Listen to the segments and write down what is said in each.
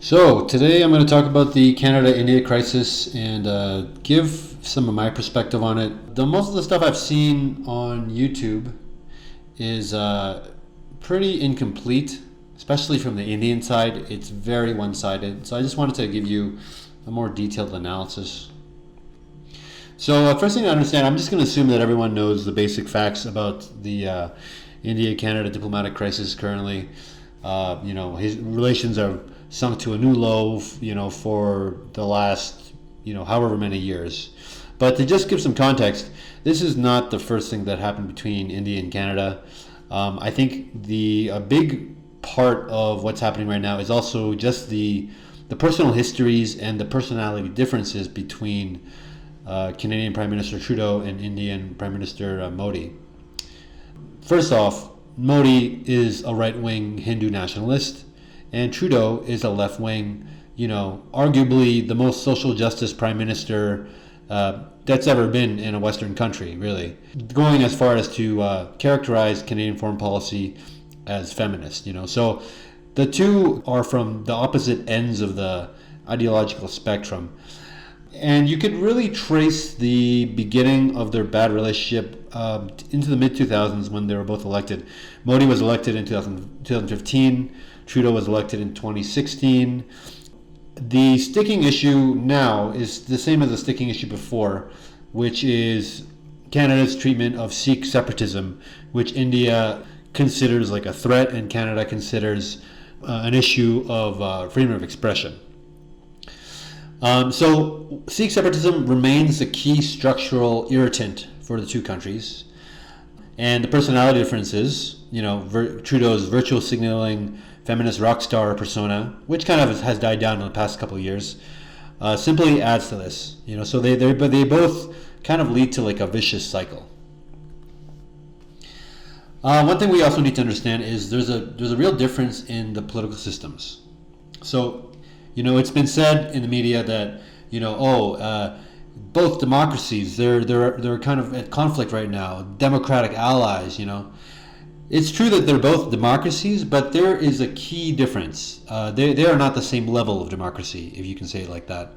So, today I'm going to talk about the Canada India crisis and give some of my perspective on it. Most of the stuff I've seen on YouTube is pretty incomplete, especially from the Indian side. It's very one sided. So, I just wanted to give you a more detailed analysis. So, first thing to understand, I'm just going to assume that everyone knows the basic facts about the India-Canada diplomatic crisis currently. His relations are sunk to a new low, for the last, however many years. But to just give some context, this is not the first thing that happened between India and Canada. I think a big part of what's happening right now is also just the personal histories and the personality differences between Canadian Prime Minister Trudeau and Indian Prime Minister Modi. First off, Modi is a right-wing Hindu nationalist, and Trudeau is a left-wing, arguably the most social justice prime minister that's ever been in a Western country, really. Going as far as to characterize Canadian foreign policy as feminist, So the two are from the opposite ends of the ideological spectrum. And you could really trace the beginning of their bad relationship into the mid-2000s when they were both elected. Modi was elected in 2015. Trudeau was elected in 2016. The sticking issue now is the same as the sticking issue before, which is Canada's treatment of Sikh separatism, which India considers like a threat and Canada considers an issue of freedom of expression. So Sikh separatism remains a key structural irritant for the two countries. And the personality differences, Trudeau's virtual signaling feminist rock star persona, which kind of has died down in the past couple of years, simply adds to this. So they both kind of lead to like a vicious cycle. One thing we also need to understand is there's a real difference in the political systems. So, it's been said in the media that both democracies they're kind of at conflict right now. Democratic allies, It's true that they're both democracies, but there is a key difference. They are not the same level of democracy, if you can say it like that.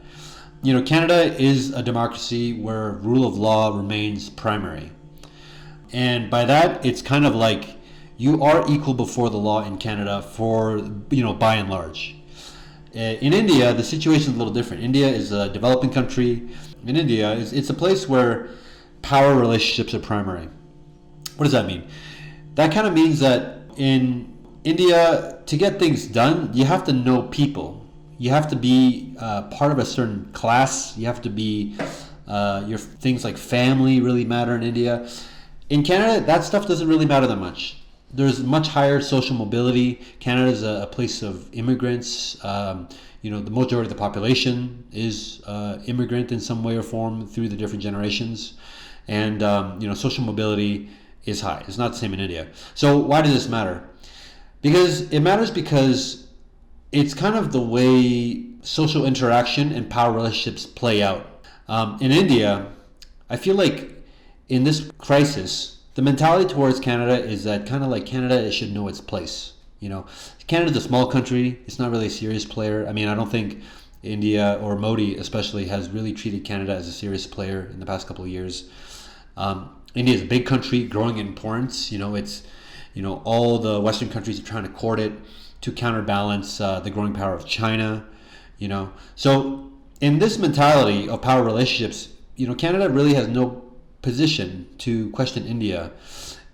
Canada is a democracy where rule of law remains primary. And by that, it's kind of like you are equal before the law in Canada for, by and large. In India, the situation is a little different. India is a developing country. In India, it's a place where power relationships are primary. What does that mean? That kind of means that in India, to get things done, you have to know people. You have to be part of a certain class. You have to be, your things like family really matter in India. In Canada, that stuff doesn't really matter that much. There's much higher social mobility. Canada is a place of immigrants. The majority of the population is immigrant in some way or form through the different generations. And, social mobility is high. It's not the same in India. So why does this matter? It matters because it's kind of the way social interaction and power relationships play out. In India, I feel like in this crisis, the mentality towards Canada is that kind of like Canada should know its place. Canada's a small country. It's not really a serious player. I mean, I don't think India or Modi especially has really treated Canada as a serious player in the past couple of years. India is a big country, growing in importance. It's, all the Western countries are trying to court it to counterbalance the growing power of China. So in this mentality of power relationships, Canada really has no position to question India.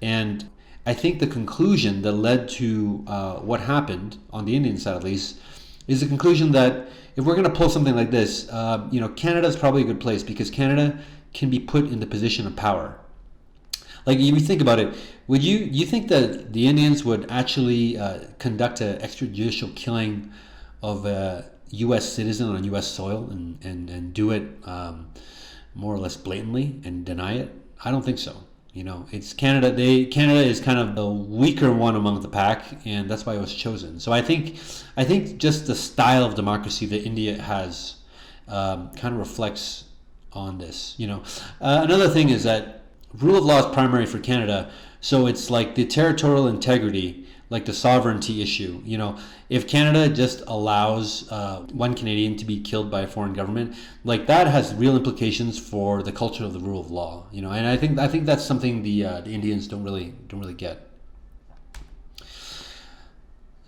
And I think the conclusion that led to what happened, on the Indian side at least, is the conclusion that if we're going to pull something like this, Canada's probably a good place because Canada can be put in the position of power. Like, if you think about it, would you think that the Indians would actually conduct an extrajudicial killing of a U.S. citizen on U.S. soil and do it more or less blatantly and deny it? I don't think so. It's Canada. Canada is kind of the weaker one among the pack, and that's why it was chosen. So I think just the style of democracy that India has kind of reflects on this. Another thing is that rule of law is primary for Canada, so it's like the territorial integrity like the sovereignty issue. If Canada just allows one Canadian to be killed by a foreign government, like that has real implications for the culture of the rule of law. And I think that's something the Indians don't really get.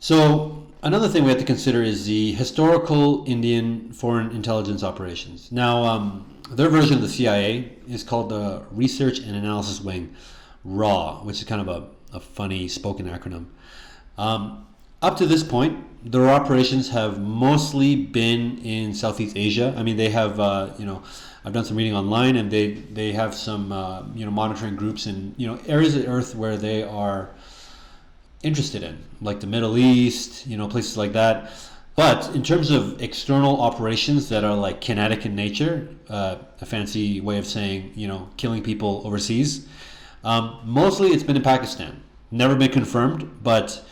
So another thing we have to consider is the historical Indian foreign intelligence operations. Now, their version of the CIA is called the Research and Analysis Wing, RAW, which is kind of a funny spoken acronym. Up to this point, their operations have mostly been in Southeast Asia. I mean, they have, I've done some reading online, and they have some, monitoring groups in, areas of Earth where they are interested in, like the Middle East, places like that. But in terms of external operations that are like kinetic in nature, a fancy way of saying, killing people overseas, mostly it's been in Pakistan. Never been confirmed, but,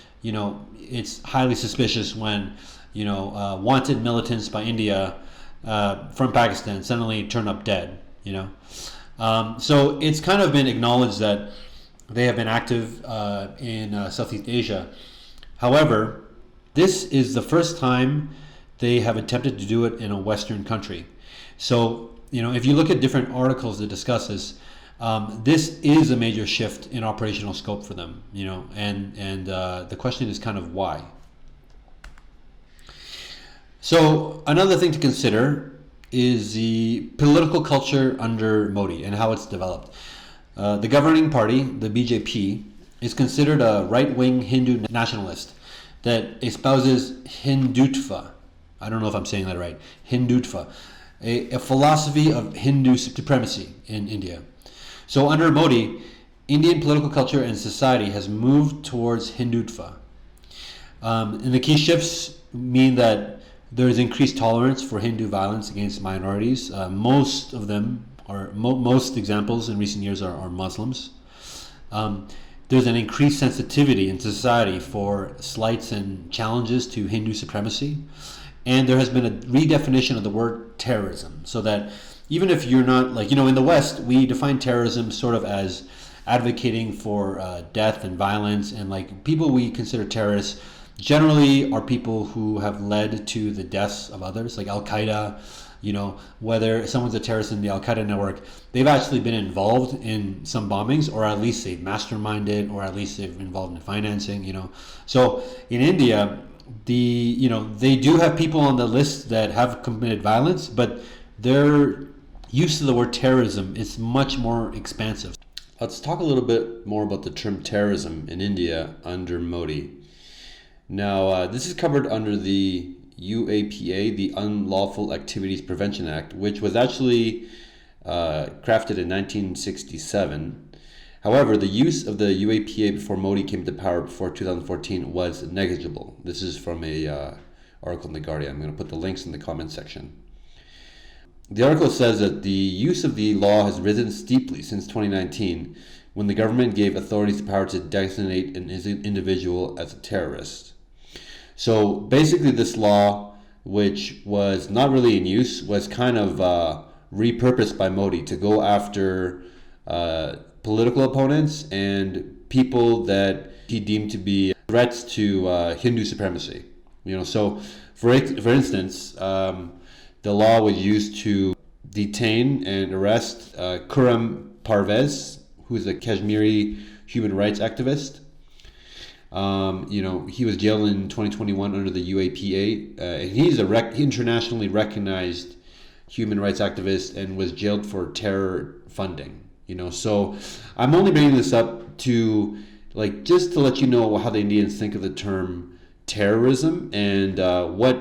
it's highly suspicious when, wanted militants by India from Pakistan suddenly turn up dead, So it's kind of been acknowledged that they have been active in Southeast Asia. However, this is the first time they have attempted to do it in a Western country. So, if you look at different articles that discuss this, this is a major shift in operational scope for them, and the question is kind of why. So another thing to consider is the political culture under Modi and how it's developed. The governing party, the BJP, is considered a right-wing Hindu nationalist that espouses Hindutva. I don't know if I'm saying that right. Hindutva, a philosophy of Hindu supremacy in India. So under Modi, Indian political culture and society has moved towards Hindutva. And the key shifts mean that there is increased tolerance for Hindu violence against minorities. Most of them, or most examples in recent years, are Muslims. There's an increased sensitivity in society for slights and challenges to Hindu supremacy. And there has been a redefinition of the word terrorism, so that even if you're not, in the West, we define terrorism sort of as advocating for death and violence, and people we consider terrorists generally are people who have led to the deaths of others, like Al-Qaeda. Whether someone's a terrorist in the Al-Qaeda network, they've actually been involved in some bombings, or at least they've masterminded, or at least they've been involved in financing, So in India, they do have people on the list that have committed violence, but their use of the word terrorism is much more expansive. Let's talk a little bit more about the term terrorism in India under Modi. Now, this is covered under the UAPA, the Unlawful Activities Prevention Act, which was actually crafted in 1967. However, the use of the UAPA before Modi came to power before 2014 was negligible. This is from a article in The Guardian. I'm going to put the links in the comment section. The article says that the use of the law has risen steeply since 2019, when the government gave authorities the power to designate an individual as a terrorist. So basically this law, which was not really in use, was kind of repurposed by Modi to go after political opponents and people that he deemed to be threats to Hindu supremacy. So for instance, the law was used to detain and arrest Khurram Parvez, who is a Kashmiri human rights activist. He was jailed in 2021 under the UAPA. And he's a internationally recognized human rights activist and was jailed for terror funding. So I'm only bringing this up to just to let you know how the Indians think of the term terrorism and what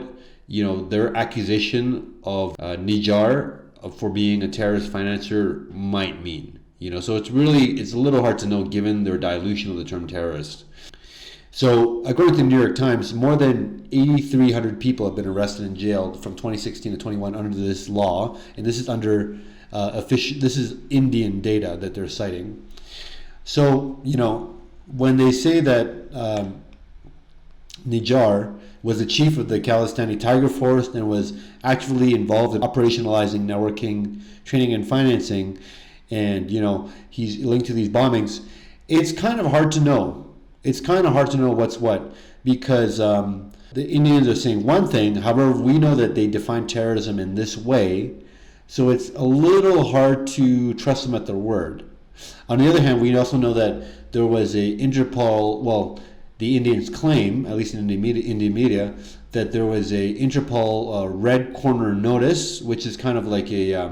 their accusation of Nijar for being a terrorist financer might mean. So it's a little hard to know given their dilution of the term terrorist. So according to the New York Times, more than 8,300 people have been arrested and jailed from 2016 to 21 under this law, and this is under this is Indian data that they're citing. So when they say that Nijar was the chief of the Khalistani Tiger Force and was actively involved in operationalizing networking, training, and financing, and he's linked to these bombings, it's kind of hard to know It's kind of hard to know what's what because the Indians are saying one thing. However, we know that they define terrorism in this way, so it's a little hard to trust them at their word. On the other hand, we also know that there was a Interpol. Well, the Indians claim, at least in the Indian media, that there was a Interpol red corner notice, which is kind of like a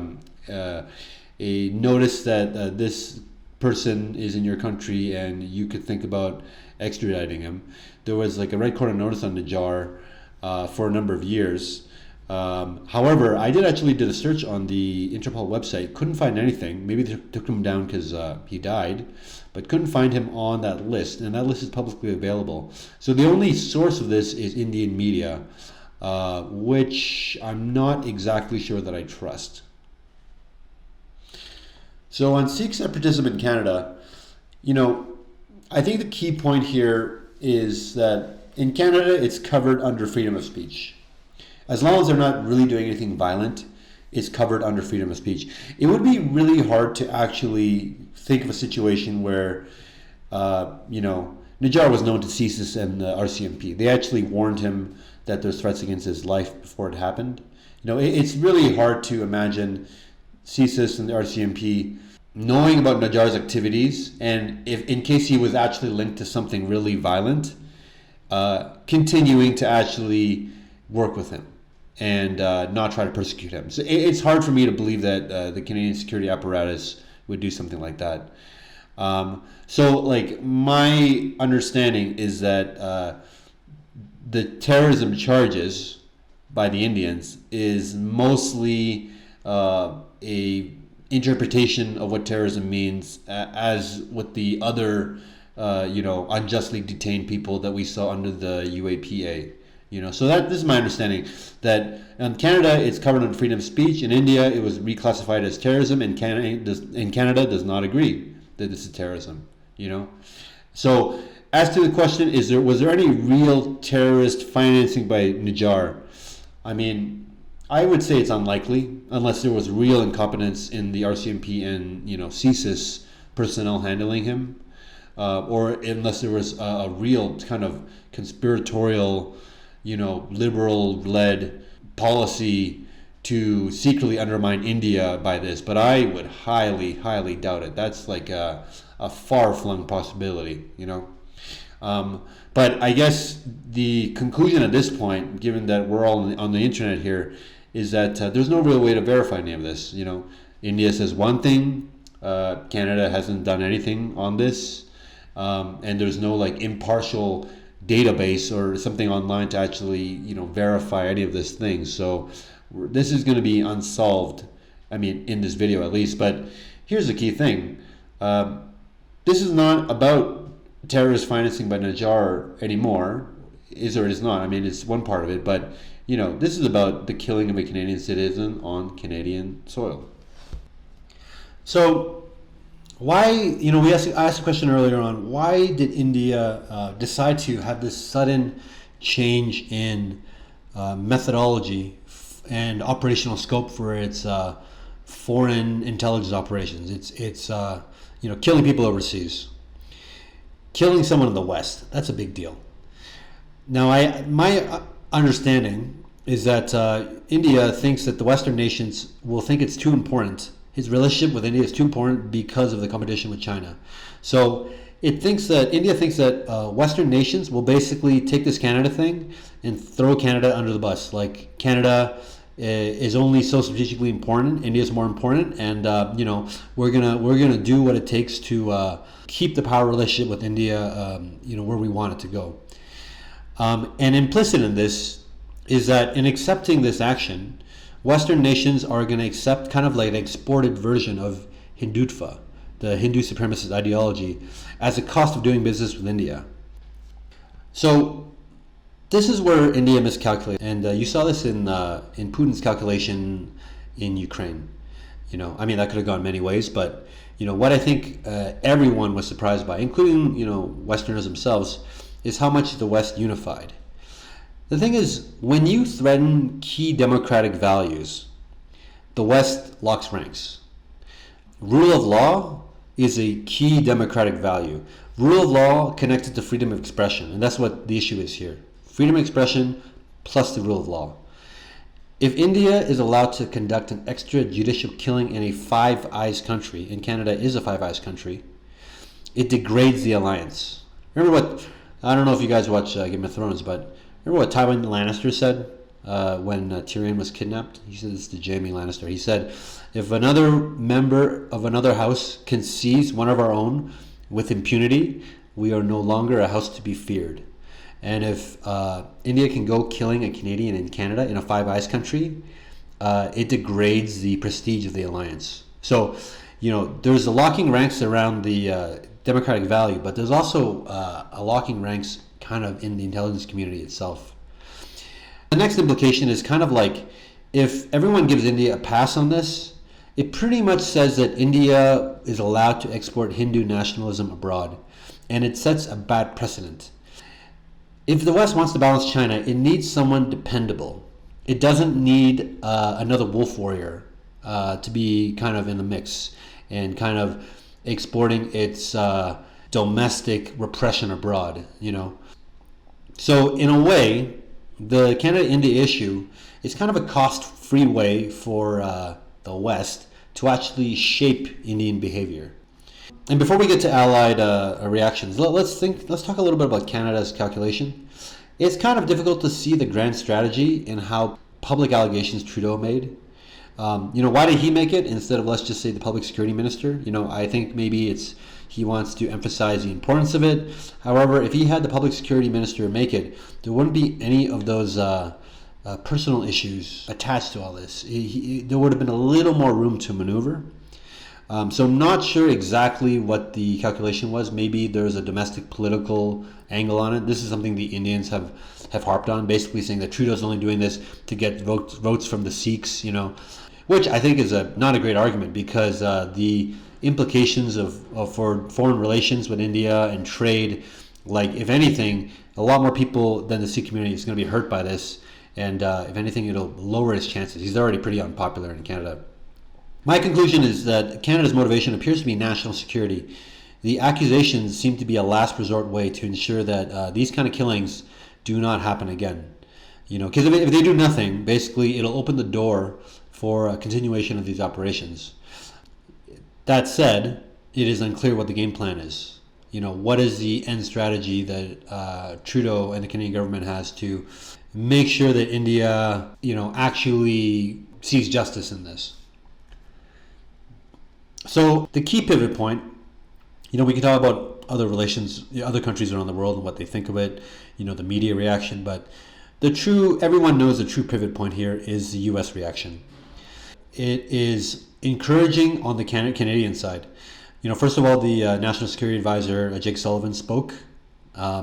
notice that this person is in your country and you could think about extraditing him. There was like a red corner notice on Najjar for a number of years. However, I did a search on the Interpol website, couldn't find anything. Maybe they took him down because he died, but couldn't find him on that list, and that list is publicly available. So the only source of this is Indian media, which I'm not exactly sure that I trust. So on Sikh separatism in Canada, I think the key point here is that in Canada it's covered under freedom of speech. As long as they're not really doing anything violent, it's covered under freedom of speech. It would be really hard to actually think of a situation where, Najjar was known to CSIS and the RCMP. They actually warned him that there's threats against his life before it happened. It's really hard to imagine CSIS and the RCMP knowing about Najjar's activities, and if in case he was actually linked to something really violent, continuing to actually work with him and not try to persecute him. So it's hard for me to believe that the Canadian security apparatus would do something like that. My understanding is that the terrorism charges by the Indians is mostly a interpretation of what terrorism means, as with the other unjustly detained people that we saw under the UAPA. So this is my understanding, that in Canada it's covered under freedom of speech. In India it was reclassified as terrorism, and Canada does not agree that this is terrorism. So as to the question, was there any real terrorist financing by Najjar? I mean, I would say it's unlikely, unless there was real incompetence in the RCMP and CSIS personnel handling him, or unless there was a real kind of conspiratorial, liberal-led policy to secretly undermine India by this. But I would highly, highly doubt it. That's like a far-flung possibility, But I guess the conclusion at this point, given that we're all on the internet here, is that there's no real way to verify any of this. India says one thing, Canada hasn't done anything on this, and there's no impartial database or something online to actually verify any of these things. So this is going to be unsolved. I mean, in this video at least. But here's the key thing: this is not about terrorist financing by Najjar anymore. Is or is not. I mean, it's one part of it, but this is about the killing of a Canadian citizen on Canadian soil. So why, we asked a question earlier on, why did India decide to have this sudden change in methodology and operational scope for its foreign intelligence operations? It's killing people overseas. Killing someone in the West, that's a big deal. Now, my understanding is that India thinks that the Western nations will think it's too important. His relationship with India is too important because of the competition with China. So India thinks that Western nations will basically take this Canada thing and throw Canada under the bus. Like, Canada is only so strategically important. India is more important, and we're gonna do what it takes to keep the power relationship with India, where we want it to go. And implicit in this is that in accepting this action, Western nations are going to accept kind of like an exported version of Hindutva, the Hindu supremacist ideology, as a cost of doing business with India. So this is where India miscalculated, and you saw this in Putin's calculation in Ukraine. That could have gone many ways, but what I think everyone was surprised by, including Westerners themselves, is how much the West unified. The thing is, when you threaten key democratic values, the West locks ranks. Rule of law is a key democratic value. Rule of law connected to freedom of expression, and that's what the issue is here. Freedom of expression plus the rule of law. If India is allowed to conduct an extrajudicial killing in a Five Eyes country, and Canada is a Five Eyes country, it degrades the alliance. Remember what, I don't know if you guys watch Game of Thrones, but remember what Tywin Lannister said when Tyrion was kidnapped? He said this to Jaime Lannister. He said, if another member of another house can seize one of our own with impunity, we are no longer a house to be feared. And if India can go killing a Canadian in Canada, in a Five Eyes country, it degrades the prestige of the alliance. So, there's a locking ranks around the democratic value, but there's also a locking ranks kind of in the intelligence community itself. The next implication is kind of like, if everyone gives India a pass on this, it pretty much says that India is allowed to export Hindu nationalism abroad, and it sets a bad precedent. If the West wants to balance China, it needs someone dependable. It doesn't need another wolf warrior to be kind of in the mix and kind of exporting its domestic repression abroad, So in a way, the Canada-India issue is kind of a cost-free way for the West to actually shape Indian behavior. And before we get to Allied reactions, let's talk a little bit about Canada's calculation. It's kind of difficult to see the grand strategy in how public allegations Trudeau made. Why did he make it instead of, let's just say, the public security minister? I think maybe he wants to emphasize the importance of it. However, if he had the public security minister make it, there wouldn't be any of those personal issues attached to all this. There would have been a little more room to maneuver. So I'm not sure exactly what the calculation was. Maybe there's a domestic political angle on it. This is something the Indians have harped on, basically saying that Trudeau's only doing this to get votes from the Sikhs, which I think is not a great argument, because the implications for foreign relations with India and trade, like, if anything, a lot more people than the Sikh community is going to be hurt by this, and if anything, it'll lower his chances. He's already pretty unpopular in Canada. My conclusion is that Canada's motivation appears to be national security. The accusations seem to be a last resort way to ensure that these kind of killings do not happen again. Because if they do nothing, basically it'll open the door for a continuation of these operations. That said, it is unclear what the game plan is. What is the end strategy that Trudeau and the Canadian government has to make sure that India, actually sees justice in this? So the key pivot point, we can talk about other relations, other countries around the world and what they think of it, the media reaction, but everyone knows the true pivot point here is the U.S. reaction. It is encouraging on the Canadian side. First of all, the National Security Advisor, Jake Sullivan, spoke,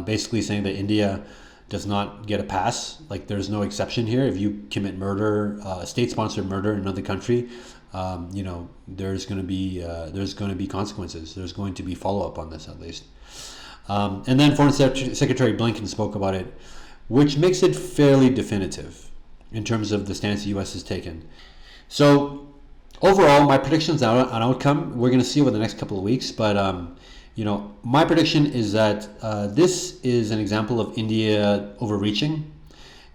basically saying that India does not get a pass. Like, there's no exception here. If you commit murder, state-sponsored murder in another country, there's going to be consequences. There's going to be follow-up on this, at least. And then Foreign Secretary Blinken spoke about it, which makes it fairly definitive in terms of the stance the U.S. has taken. So overall, my predictions on outcome, we're going to see over the next couple of weeks, but my prediction is that this is an example of India overreaching.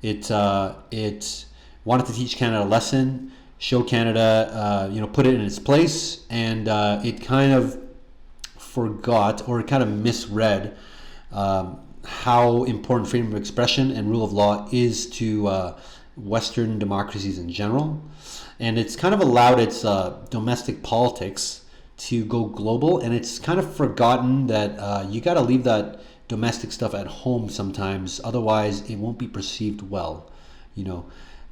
It wanted to teach Canada a lesson, show Canada, put it in its place, and it kind of forgot, or kind of misread how important freedom of expression and rule of law is to Western democracies in general. And it's kind of allowed its domestic politics to go global, and it's kind of forgotten that you got to leave that domestic stuff at home sometimes, otherwise it won't be perceived well.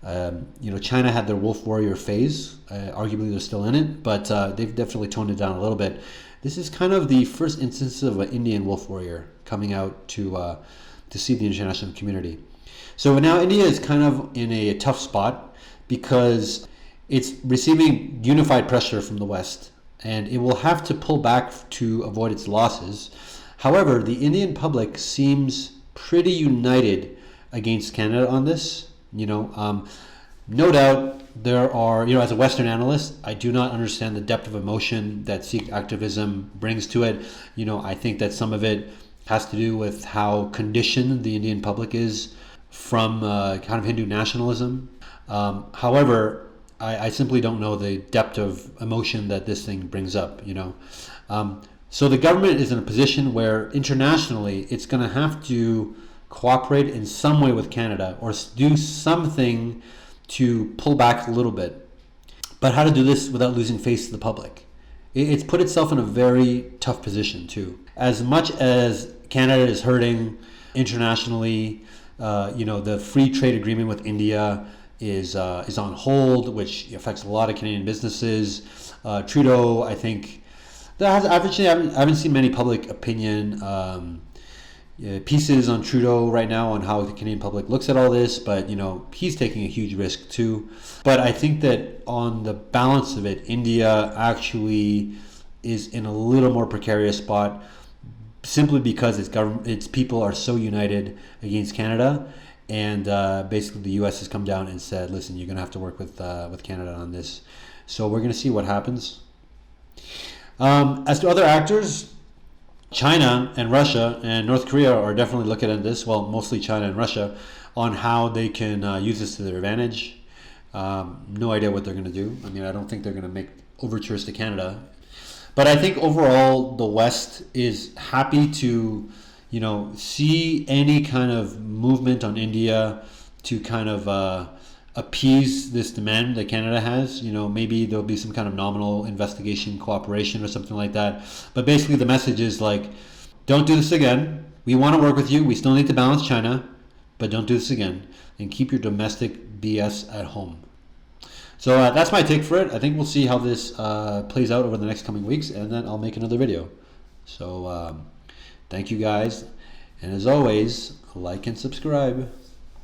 China had their wolf warrior phase. Arguably, they're still in it, but they've definitely toned it down a little bit. This is kind of the first instance of an Indian wolf warrior coming out to see the international community. So now India is kind of in a tough spot because it's receiving unified pressure from the West, and it will have to pull back to avoid its losses. However, the Indian public seems pretty united against Canada on this. No doubt there are, as a Western analyst, I do not understand the depth of emotion that Sikh activism brings to it. I think that some of it has to do with how conditioned the Indian public is from kind of Hindu nationalism. However, I simply don't know the depth of emotion that this thing brings up. So the government is in a position where internationally it's going to have to cooperate in some way with Canada or do something to pull back a little bit. But how to do this without losing face to the public? It's put itself in a very tough position too. As much as Canada is hurting internationally, the free trade agreement with India is on hold, which affects a lot of Canadian businesses. Trudeau, I think, I haven't seen many public opinion pieces on Trudeau right now on how the Canadian public looks at all this, but he's taking a huge risk too. But I think that on the balance of it, India actually is in a little more precarious spot, simply because its people are so united against Canada, and basically the U.S. has come down and said, "Listen, you're going to have to work with Canada on this." So we're going to see what happens. As to other actors, China and Russia and North Korea are definitely looking at this. Well, mostly China and Russia, on how they can use this to their advantage. No idea what they're going to do. I mean, I don't think they're going to make overtures to Canada. But I think overall the West is happy to, see any kind of movement on India to kind of appease this demand that Canada has. Maybe there'll be some kind of nominal investigation, cooperation, or something like that. But basically the message is like, don't do this again. We want to work with you. We still need to balance China, but don't do this again. And keep your domestic BS at home. So that's my take for it. I think we'll see how this plays out over the next coming weeks, and then I'll make another video. So thank you guys. And as always, like and subscribe.